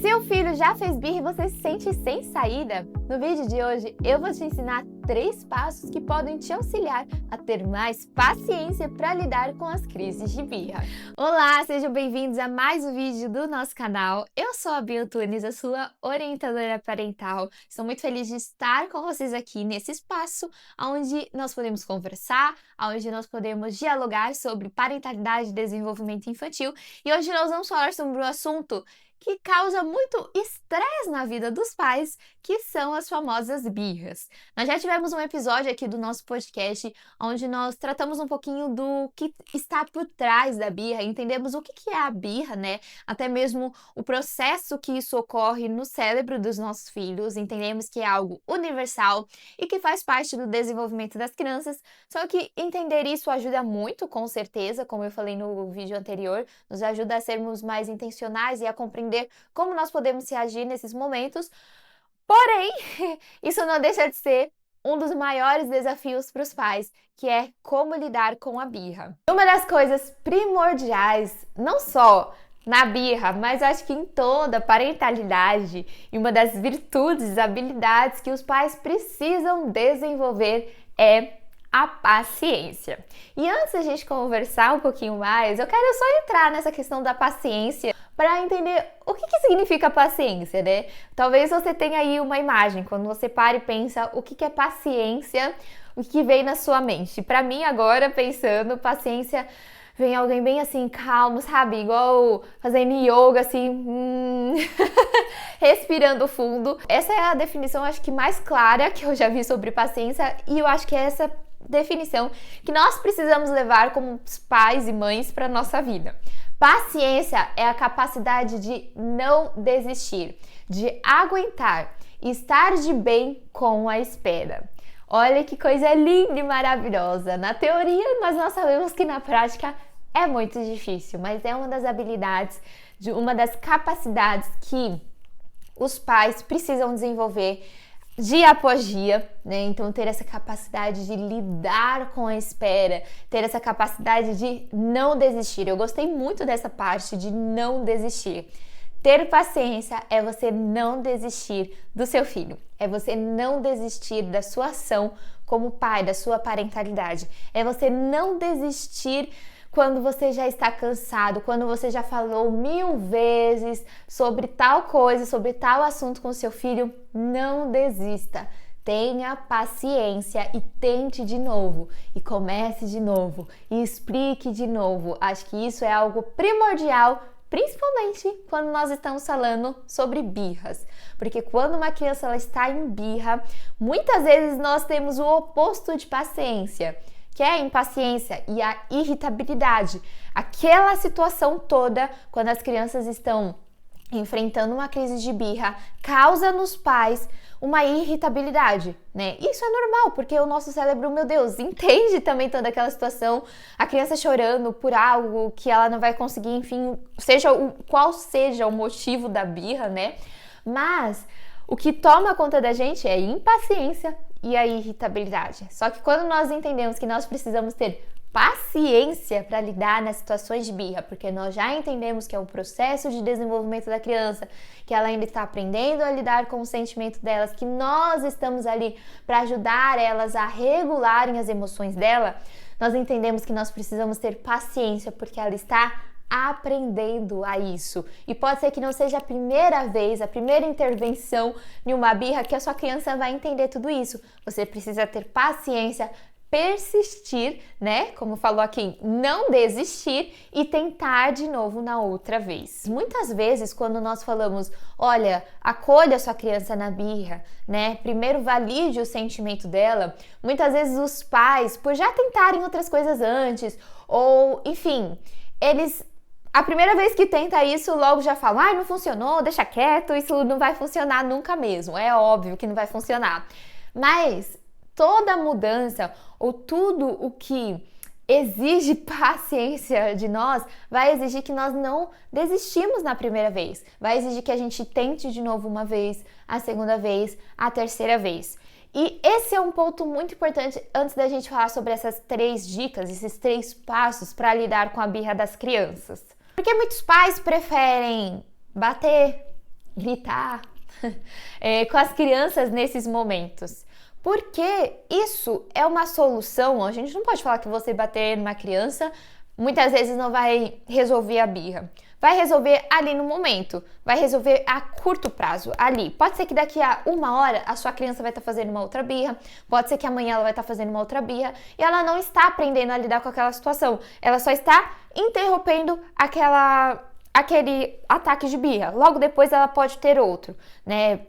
Seu filho já fez birra e você se sente sem saída? No vídeo de hoje eu vou te ensinar 3 passos que podem te auxiliar a ter mais paciência para lidar com as crises de birra. Olá, sejam bem-vindos a mais um vídeo do nosso canal. Eu sou a Bia Antunes, a sua orientadora parental. Estou muito feliz de estar com vocês aqui nesse espaço onde nós podemos conversar, onde nós podemos dialogar sobre parentalidade e desenvolvimento infantil. E hoje nós vamos falar sobre um assunto que causa muito estresse na vida dos pais, que são as famosas birras. Nós já tivemos um episódio aqui do nosso podcast onde nós tratamos um pouquinho do que está por trás da birra, entendemos o que é a birra, né? Até mesmo o processo que isso ocorre no cérebro dos nossos filhos, entendemos que é algo universal e que faz parte do desenvolvimento das crianças, só que entender isso ajuda muito, com certeza, como eu falei no vídeo anterior, nos ajuda a sermos mais intencionais e a compreender como nós podemos reagir nesses momentos. Porém, isso não deixa de ser um dos maiores desafios para os pais, que é como lidar com a birra. Uma das coisas primordiais, não só na birra, mas acho que em toda a parentalidade, e uma das virtudes, habilidades que os pais precisam desenvolver é a paciência. E antes da gente conversar um pouquinho mais, eu quero só entrar nessa questão da paciência para entender o que significa paciência, né? Talvez você tenha aí uma imagem, quando você para e pensa o que é paciência, o que vem na sua mente. Para mim agora, pensando, paciência vem alguém bem assim, calmo, sabe? Igual fazendo yoga, assim, respirando fundo. Essa é a definição, acho que mais clara que eu já vi sobre paciência, e eu acho que é essa definição que nós precisamos levar como pais e mães para a nossa vida. Paciência é a capacidade de não desistir, de aguentar, estar de bem com a espera. Olha que coisa linda e maravilhosa. Na teoria, mas nós sabemos que na prática é muito difícil, mas é uma das habilidades, uma das capacidades que os pais precisam desenvolver dia após dia, né? Então, ter essa capacidade de lidar com a espera, ter essa capacidade de não desistir. Eu gostei muito dessa parte de não desistir. Ter paciência é você não desistir do seu filho, é você não desistir da sua ação como pai, da sua parentalidade, é você não desistir quando você já está cansado, quando você já falou 1000 vezes sobre tal coisa, sobre tal assunto com o seu filho. Não desista, tenha paciência e tente de novo, e comece de novo, e explique de novo. Acho que isso é algo primordial, principalmente quando nós estamos falando sobre birras, porque quando uma criança ela está em birra, muitas vezes nós temos o oposto de paciência, que é a impaciência e a irritabilidade. Aquela situação toda, quando as crianças estão enfrentando uma crise de birra, causa nos pais uma irritabilidade, né? Isso é normal, porque o nosso cérebro, meu Deus, entende também toda aquela situação, a criança chorando por algo que ela não vai conseguir, enfim, qual seja o motivo da birra, né? Mas o que toma conta da gente é a impaciência e a irritabilidade. Só que quando nós entendemos que nós precisamos ter paciência para lidar nas situações de birra, porque nós já entendemos que é um processo de desenvolvimento da criança, que ela ainda está aprendendo a lidar com o sentimento delas, que nós estamos ali para ajudar elas a regularem as emoções dela, nós entendemos que nós precisamos ter paciência, porque ela está aprendendo a isso. E pode ser que não seja a primeira vez, a primeira intervenção em uma birra que a sua criança vai entender tudo isso. Você precisa ter paciência, persistir, né? Como falou aqui, não desistir e tentar de novo na outra vez. Muitas vezes, quando nós falamos, olha, acolha a sua criança na birra, né? Primeiro valide o sentimento dela. Muitas vezes os pais, por já tentarem outras coisas antes, ou enfim, a primeira vez que tenta isso, logo já falam, não funcionou, deixa quieto, isso não vai funcionar nunca mesmo. É óbvio que não vai funcionar. Mas toda mudança ou tudo o que exige paciência de nós, vai exigir que nós não desistimos na primeira vez. Vai exigir que a gente tente de novo uma vez, a segunda vez, a terceira vez. E esse é um ponto muito importante antes da gente falar sobre essas 3 dicas, esses 3 passos para lidar com a birra das crianças. Porque muitos pais preferem bater, gritar com as crianças nesses momentos. Porque isso é uma solução. A gente não pode falar que você bater numa criança muitas vezes não vai resolver a birra. Vai resolver ali no momento, vai resolver a curto prazo, ali. Pode ser que daqui a 1 hora a sua criança vai estar fazendo uma outra birra, pode ser que amanhã ela vai estar fazendo uma outra birra e ela não está aprendendo a lidar com aquela situação. Ela só está interrompendo aquele ataque de birra. Logo depois ela pode ter outro, né?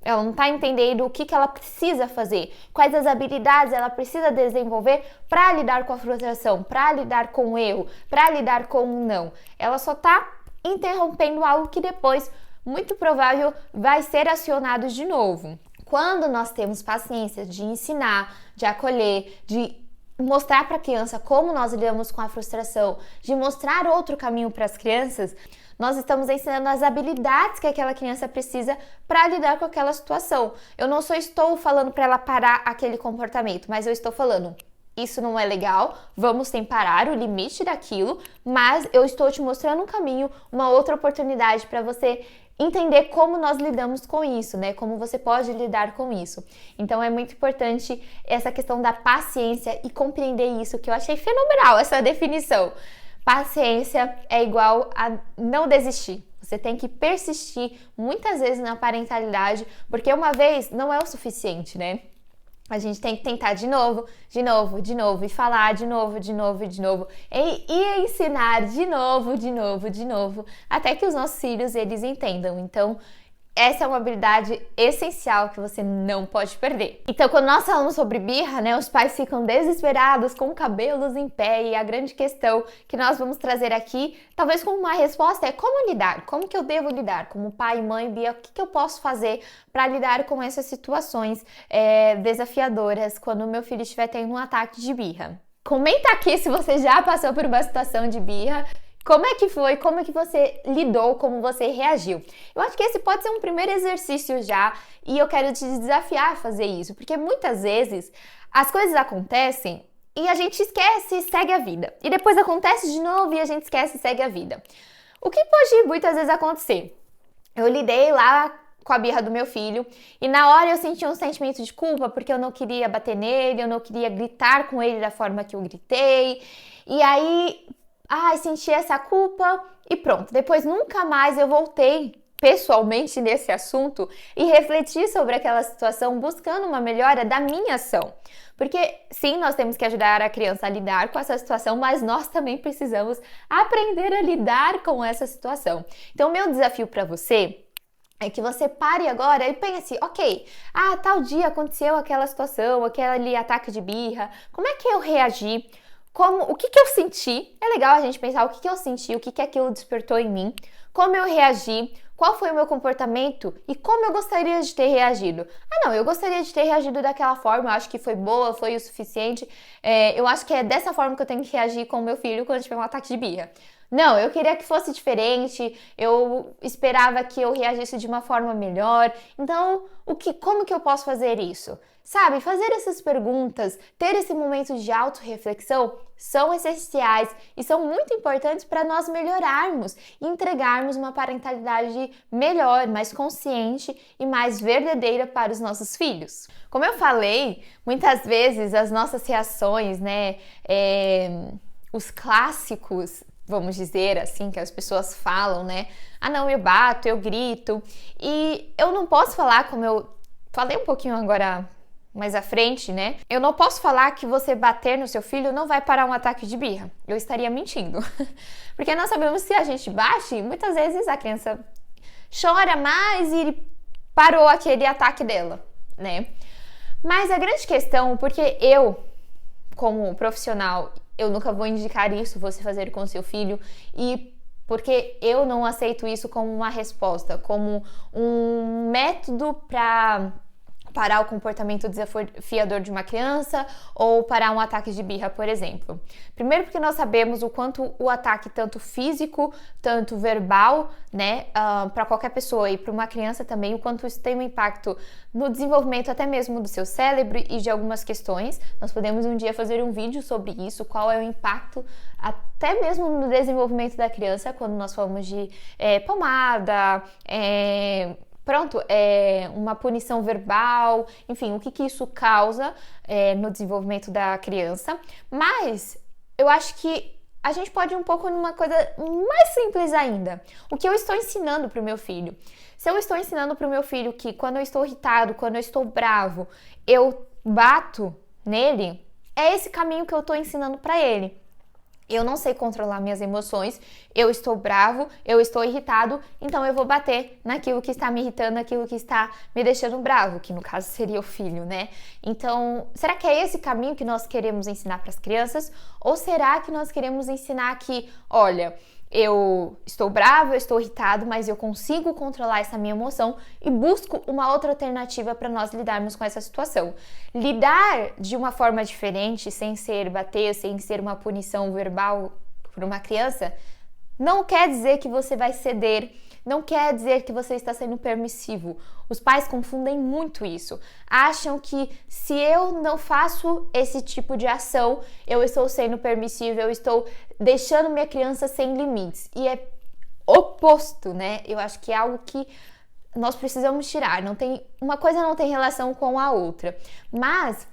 Ela não está entendendo o que ela precisa fazer, quais as habilidades ela precisa desenvolver para lidar com a frustração, para lidar com o erro, para lidar com o não. Ela só está interrompendo algo que depois, muito provável, vai ser acionado de novo. Quando nós temos paciência de ensinar, de acolher, de mostrar para a criança como nós lidamos com a frustração, de mostrar outro caminho para as crianças, nós estamos ensinando as habilidades que aquela criança precisa para lidar com aquela situação. Eu não só estou falando para ela parar aquele comportamento, mas eu estou falando, isso não é legal, vamos parar o limite daquilo, mas eu estou te mostrando um caminho, uma outra oportunidade para você entender como nós lidamos com isso, né? Como você pode lidar com isso. Então é muito importante essa questão da paciência e compreender isso, que eu achei fenomenal essa definição. Paciência é igual a não desistir. Você tem que persistir muitas vezes na parentalidade, porque uma vez não é o suficiente, né? A gente tem que tentar de novo, e falar de novo, e ensinar de novo, até que os nossos filhos, eles entendam. Então, essa é uma habilidade essencial que você não pode perder. Então, quando nós falamos sobre birra, né, os pais ficam desesperados, com cabelos em pé, e a grande questão que nós vamos trazer aqui, talvez como uma resposta, é como lidar? Como que eu devo lidar? Como pai, mãe, Bia, o que eu posso fazer para lidar com essas situações desafiadoras quando o meu filho estiver tendo um ataque de birra? Comenta aqui se você já passou por uma situação de birra. Como é que foi? Como é que você lidou? Como você reagiu? Eu acho que esse pode ser um primeiro exercício já e eu quero te desafiar a fazer isso, porque muitas vezes as coisas acontecem e a gente esquece e segue a vida. E depois acontece de novo e a gente esquece e segue a vida. O que pode muitas vezes acontecer? Eu lidei lá com a birra do meu filho e na hora eu senti um sentimento de culpa porque eu não queria bater nele, eu não queria gritar com ele da forma que eu gritei. E aí senti essa culpa e pronto. Depois nunca mais eu voltei pessoalmente nesse assunto e refleti sobre aquela situação buscando uma melhora da minha ação. Porque sim, nós temos que ajudar a criança a lidar com essa situação, mas nós também precisamos aprender a lidar com essa situação. Então, meu desafio para você é que você pare agora e pense, ok, tal dia aconteceu aquela situação, aquele ataque de birra, como é que eu reagi? O que eu senti? É legal a gente pensar o que eu senti, o que aquilo despertou em mim, como eu reagi, qual foi o meu comportamento e como eu gostaria de ter reagido. Eu gostaria de ter reagido daquela forma, eu acho que foi boa, foi o suficiente, eu acho que é dessa forma que eu tenho que reagir com o meu filho quando tiver um ataque de birra. Não, eu queria que fosse diferente, eu esperava que eu reagisse de uma forma melhor, então como que eu posso fazer isso? Sabe, fazer essas perguntas, ter esse momento de autorreflexão são essenciais e são muito importantes para nós melhorarmos e entregarmos uma parentalidade melhor, mais consciente e mais verdadeira para os nossos filhos. Como eu falei, muitas vezes as nossas reações, né, os clássicos, vamos dizer assim, que as pessoas falam, né, não, eu bato, eu grito, e eu não posso falar, como eu falei um pouquinho agora mais à frente, né? Eu não posso falar que você bater no seu filho não vai parar um ataque de birra. Eu estaria mentindo. Porque nós sabemos que se a gente bate, muitas vezes a criança chora mais e parou aquele ataque dela, né? Mas a grande questão, porque eu, como profissional, eu nunca vou indicar isso, você fazer com seu filho, e porque eu não aceito isso como uma resposta, como um método para parar o comportamento desafiador de uma criança ou parar um ataque de birra, por exemplo? Primeiro porque nós sabemos o quanto o ataque, tanto físico, tanto verbal, né, para qualquer pessoa e para uma criança também, o quanto isso tem um impacto no desenvolvimento até mesmo do seu cérebro e de algumas questões. Nós podemos um dia fazer um vídeo sobre isso, qual é o impacto até mesmo no desenvolvimento da criança, quando nós falamos de pomada, uma punição verbal, enfim, o que isso causa no desenvolvimento da criança. Mas eu acho que a gente pode ir um pouco numa coisa mais simples ainda. O que eu estou ensinando para o meu filho? Se eu estou ensinando para o meu filho que quando eu estou irritado, quando eu estou bravo, eu bato nele, é esse caminho que eu estou ensinando para ele. Eu não sei controlar minhas emoções, eu estou bravo, eu estou irritado, então eu vou bater naquilo que está me irritando, naquilo que está me deixando bravo, que no caso seria o filho, né? Então, será que é esse caminho que nós queremos ensinar para as crianças? Ou será que nós queremos ensinar que, olha, eu estou bravo, eu estou irritado, mas eu consigo controlar essa minha emoção e busco uma outra alternativa para nós lidarmos com essa situação. Lidar de uma forma diferente, sem ser bater, sem ser uma punição verbal para uma criança, não quer dizer que você vai ceder, não quer dizer que você está sendo permissivo. Os pais confundem muito isso. Acham que se eu não faço esse tipo de ação, eu estou sendo permissivo, eu estou deixando minha criança sem limites. E é oposto, né? Eu acho que é algo que nós precisamos tirar. Uma coisa não tem relação com a outra. Mas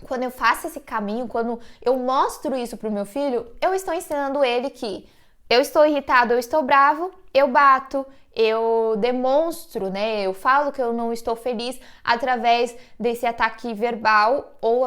quando eu faço esse caminho, quando eu mostro isso para o meu filho, eu estou ensinando ele que eu estou irritado, eu estou bravo, eu bato, eu demonstro, né? Eu falo que eu não estou feliz através desse ataque verbal ou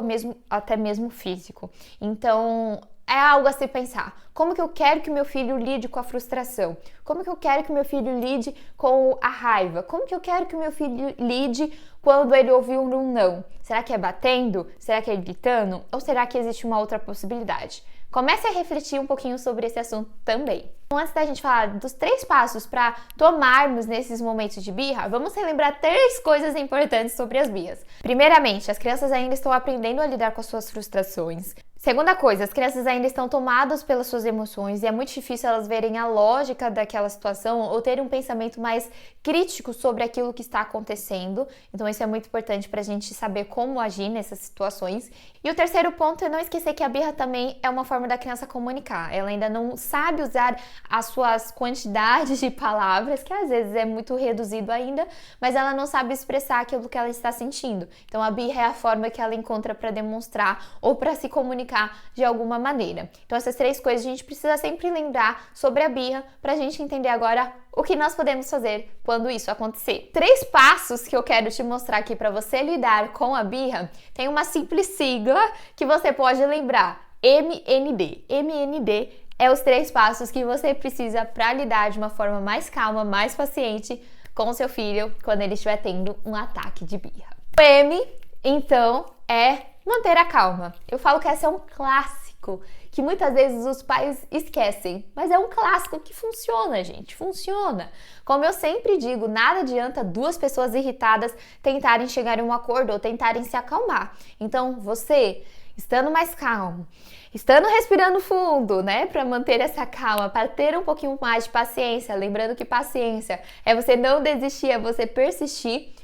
até mesmo físico. Então, é algo a se pensar. Como que eu quero que meu filho lide com a frustração? Como que eu quero que meu filho lide com a raiva? Como que eu quero que meu filho lide quando ele ouvir um não? Será que é batendo? Será que é gritando? Ou será que existe uma outra possibilidade? Comece a refletir um pouquinho sobre esse assunto também. Então, antes da gente falar dos 3 passos para tomarmos nesses momentos de birra, vamos relembrar 3 coisas importantes sobre as birras. Primeiramente, as crianças ainda estão aprendendo a lidar com as suas frustrações. Segunda coisa, as crianças ainda estão tomadas pelas suas emoções e é muito difícil elas verem a lógica daquela situação ou terem um pensamento mais crítico sobre aquilo que está acontecendo. Então isso é muito importante para a gente saber como agir nessas situações. E o terceiro ponto é não esquecer que a birra também é uma forma da criança comunicar. Ela ainda não sabe usar as suas quantidades de palavras, que às vezes é muito reduzido ainda, mas ela não sabe expressar aquilo que ela está sentindo. Então a birra é a forma que ela encontra para demonstrar ou para se comunicar de alguma maneira. Então essas 3 coisas a gente precisa sempre lembrar sobre a birra para a gente entender agora o que nós podemos fazer quando isso acontecer. 3 passos que eu quero te mostrar aqui para você lidar com a birra. Tem uma simples sigla que você pode lembrar, MND. MND é os 3 passos que você precisa para lidar de uma forma mais calma, mais paciente com o seu filho quando ele estiver tendo um ataque de birra. O M, então, é manter a calma. Eu falo que esse é um clássico que muitas vezes os pais esquecem, mas é um clássico que funciona, gente, funciona. Como eu sempre digo, nada adianta 2 pessoas irritadas tentarem chegar em um acordo ou tentarem se acalmar. Então, você, estando mais calmo, estando respirando fundo, né, para manter essa calma, para ter um pouquinho mais de paciência, lembrando que paciência é você não desistir, é você persistir.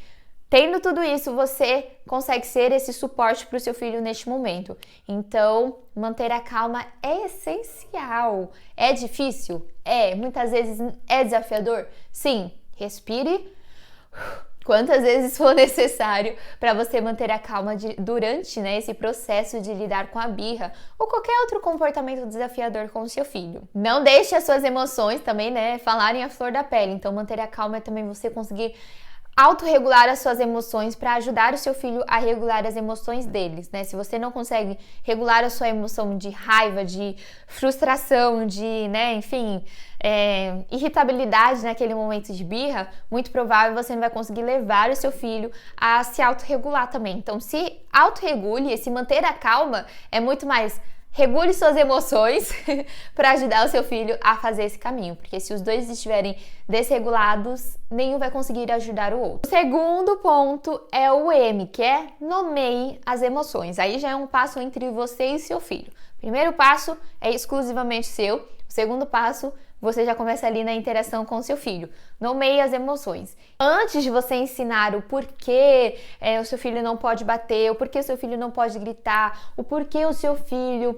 Tendo tudo isso, você consegue ser esse suporte para o seu filho neste momento. Então, manter a calma é essencial. É difícil? É. Muitas vezes é desafiador? Sim. Respire quantas vezes for necessário para você manter a calma durante, né, esse processo de lidar com a birra ou qualquer outro comportamento desafiador com o seu filho. Não deixe as suas emoções também, né, falarem à flor da pele. Então, manter a calma é também você conseguir autorregular as suas emoções para ajudar o seu filho a regular as emoções deles, né? Se você não consegue regular a sua emoção de raiva, de frustração, de, né, enfim, irritabilidade naquele momento de birra, muito provável você não vai conseguir levar o seu filho a se autorregular também. Então, se autorregule e se manter a calma é muito mais regule suas emoções para ajudar o seu filho a fazer esse caminho, porque se os dois estiverem desregulados, nenhum vai conseguir ajudar o outro. O segundo ponto é o M, que é nomeie as emoções. Aí já é um passo entre você e seu filho. Primeiro passo é exclusivamente seu. O segundo passo, você já começa ali na interação com o seu filho. Nomeie as emoções. Antes de você ensinar o porquê o seu filho não pode bater, o porquê o seu filho não pode gritar, o porquê o seu filho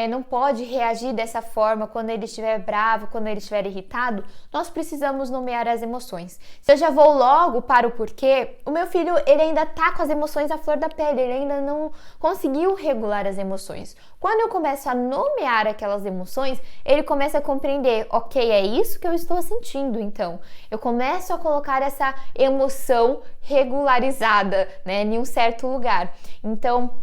não pode reagir dessa forma quando ele estiver bravo, quando ele estiver irritado, nós precisamos nomear as emoções. Se eu já vou logo para o porquê, o meu filho ele ainda está com as emoções à flor da pele, ele ainda não conseguiu regular as emoções. Quando eu começo a nomear aquelas emoções, ele começa a compreender, ok, é isso que eu estou sentindo, então. Eu começo a colocar essa emoção regularizada, né, em um certo lugar. Então,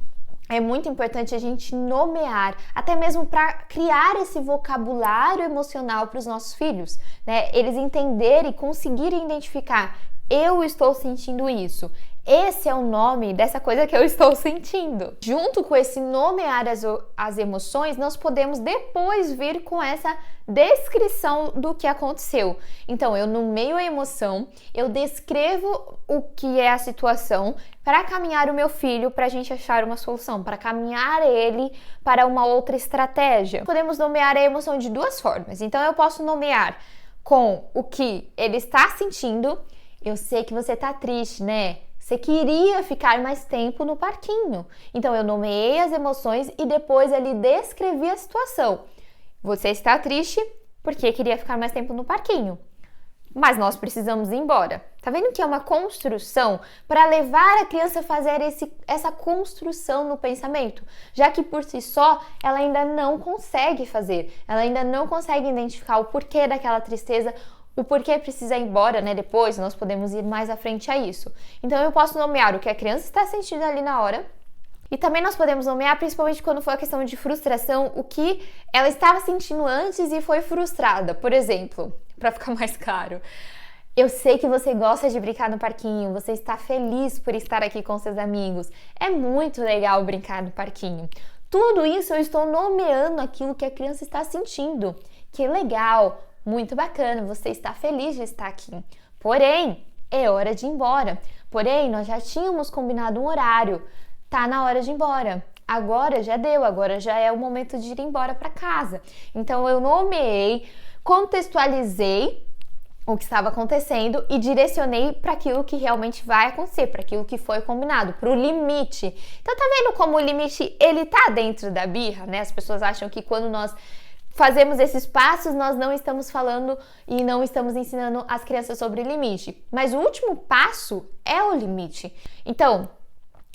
é muito importante a gente nomear, até mesmo para criar esse vocabulário emocional para os nossos filhos, né? Eles entenderem e conseguirem identificar, eu estou sentindo isso. Esse é o nome dessa coisa que eu estou sentindo. Junto com esse nomear as emoções, nós podemos depois vir com essa descrição do que aconteceu. Então, eu nomeio a emoção, eu descrevo o que é a situação para caminhar o meu filho para a gente achar uma solução, para caminhar ele para uma outra estratégia. Podemos nomear a emoção de duas formas. Então, eu posso nomear com o que ele está sentindo. Eu sei que você está triste, né? Você queria ficar mais tempo no parquinho. Então, eu nomeei as emoções e depois ali descrevi a situação. Você está triste porque queria ficar mais tempo no parquinho. Mas nós precisamos ir embora. Tá vendo que é uma construção para levar a criança a fazer essa construção no pensamento? Já que por si só, ela ainda não consegue fazer. Ela ainda não consegue identificar o porquê daquela tristeza, o porquê precisa ir embora, né? Depois nós podemos ir mais à frente a isso. Então eu posso nomear o que a criança está sentindo ali na hora. E também nós podemos nomear, principalmente quando for a questão de frustração, o que ela estava sentindo antes e foi frustrada. Por exemplo, para ficar mais claro, eu sei que você gosta de brincar no parquinho, você está feliz por estar aqui com seus amigos. É muito legal brincar no parquinho. Tudo isso eu estou nomeando aquilo que a criança está sentindo. Que legal! Muito bacana, você está feliz de estar aqui. Porém, é hora de ir embora. Porém, nós já tínhamos combinado um horário. Tá na hora de ir embora. Agora já deu, agora já é o momento de ir embora para casa. Então, eu nomeei, contextualizei o que estava acontecendo e direcionei para aquilo que realmente vai acontecer, para aquilo que foi combinado, para o limite. Então, tá vendo como o limite, ele tá dentro da birra, né? As pessoas acham que quando nós fazemos esses passos, nós não estamos falando e não estamos ensinando as crianças sobre limite. Mas o último passo é o limite. Então,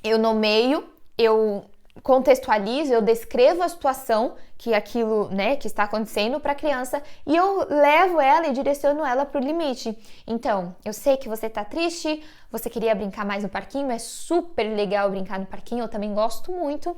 eu nomeio, eu contextualizo, eu descrevo a situação que aquilo, né, que está acontecendo para a criança e eu levo ela e direciono ela para o limite. Então, eu sei que você está triste, você queria brincar mais no parquinho, é super legal brincar no parquinho, eu também gosto muito.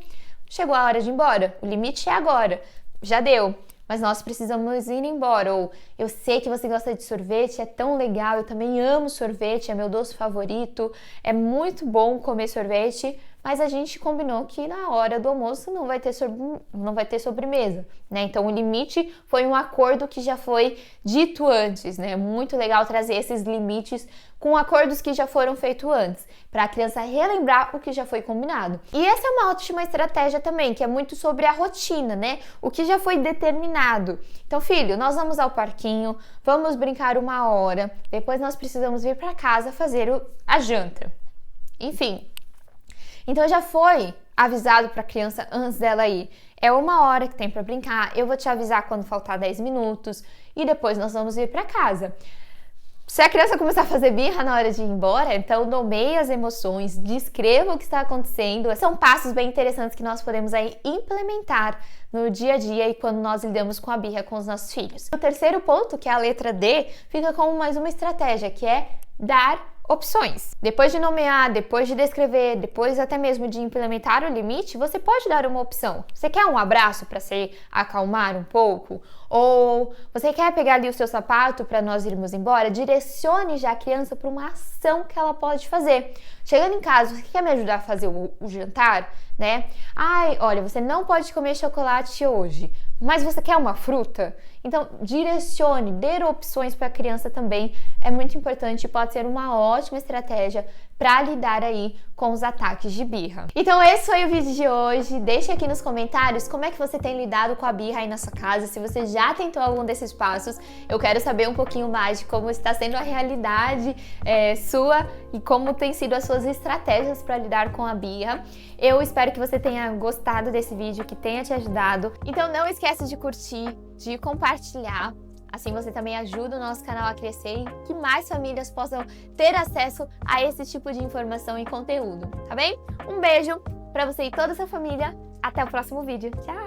Chegou a hora de ir embora, o limite é agora, já deu. Mas nós precisamos ir embora. Ou eu sei que você gosta de sorvete, é tão legal, eu também amo sorvete, é meu doce favorito, é muito bom comer sorvete, mas a gente combinou que na hora do almoço não vai ter sobremesa, né? Então o limite foi um acordo que já foi dito antes, né? Muito legal trazer esses limites com acordos que já foram feitos antes, para a criança relembrar o que já foi combinado. E essa é uma ótima estratégia também, que é muito sobre a rotina, né? O que já foi determinado. Então, filho, nós vamos ao parquinho, vamos brincar 1 hora, depois nós precisamos vir para casa fazer a janta. Enfim. Então já foi avisado para a criança antes dela ir. É 1 hora que tem para brincar, eu vou te avisar quando faltar 10 minutos e depois nós vamos ir para casa. Se a criança começar a fazer birra na hora de ir embora, então nomeie as emoções, descreva o que está acontecendo. São passos bem interessantes que nós podemos aí implementar no dia a dia e quando nós lidamos com a birra com os nossos filhos. O terceiro ponto, que é a letra D, fica como mais uma estratégia, que é dar opções. Depois de nomear, depois de descrever, depois até mesmo de implementar o limite, você pode dar uma opção. Você quer um abraço para se acalmar um pouco? Ou você quer pegar ali o seu sapato para nós irmos embora? Direcione já a criança para uma ação que ela pode fazer. Chegando em casa, você quer me ajudar a fazer o jantar, né? Ai, olha, você não pode comer chocolate hoje, mas você quer uma fruta? Então, direcione, dê opções para a criança também é muito importante e pode ser uma ótima estratégia para lidar aí com os ataques de birra. Então, esse foi o vídeo de hoje. Deixe aqui nos comentários como é que você tem lidado com a birra aí na sua casa, se você já tentou algum desses passos. Eu quero saber um pouquinho mais de como está sendo a realidade sua e como tem sido as suas estratégias para lidar com a birra. Eu espero que você tenha gostado desse vídeo, que tenha te ajudado. Então não esquece de curtir, de compartilhar. Assim você também ajuda o nosso canal a crescer e que mais famílias possam ter acesso a esse tipo de informação e conteúdo, tá bem? Um beijo pra você e toda a sua família. Até o próximo vídeo. Tchau!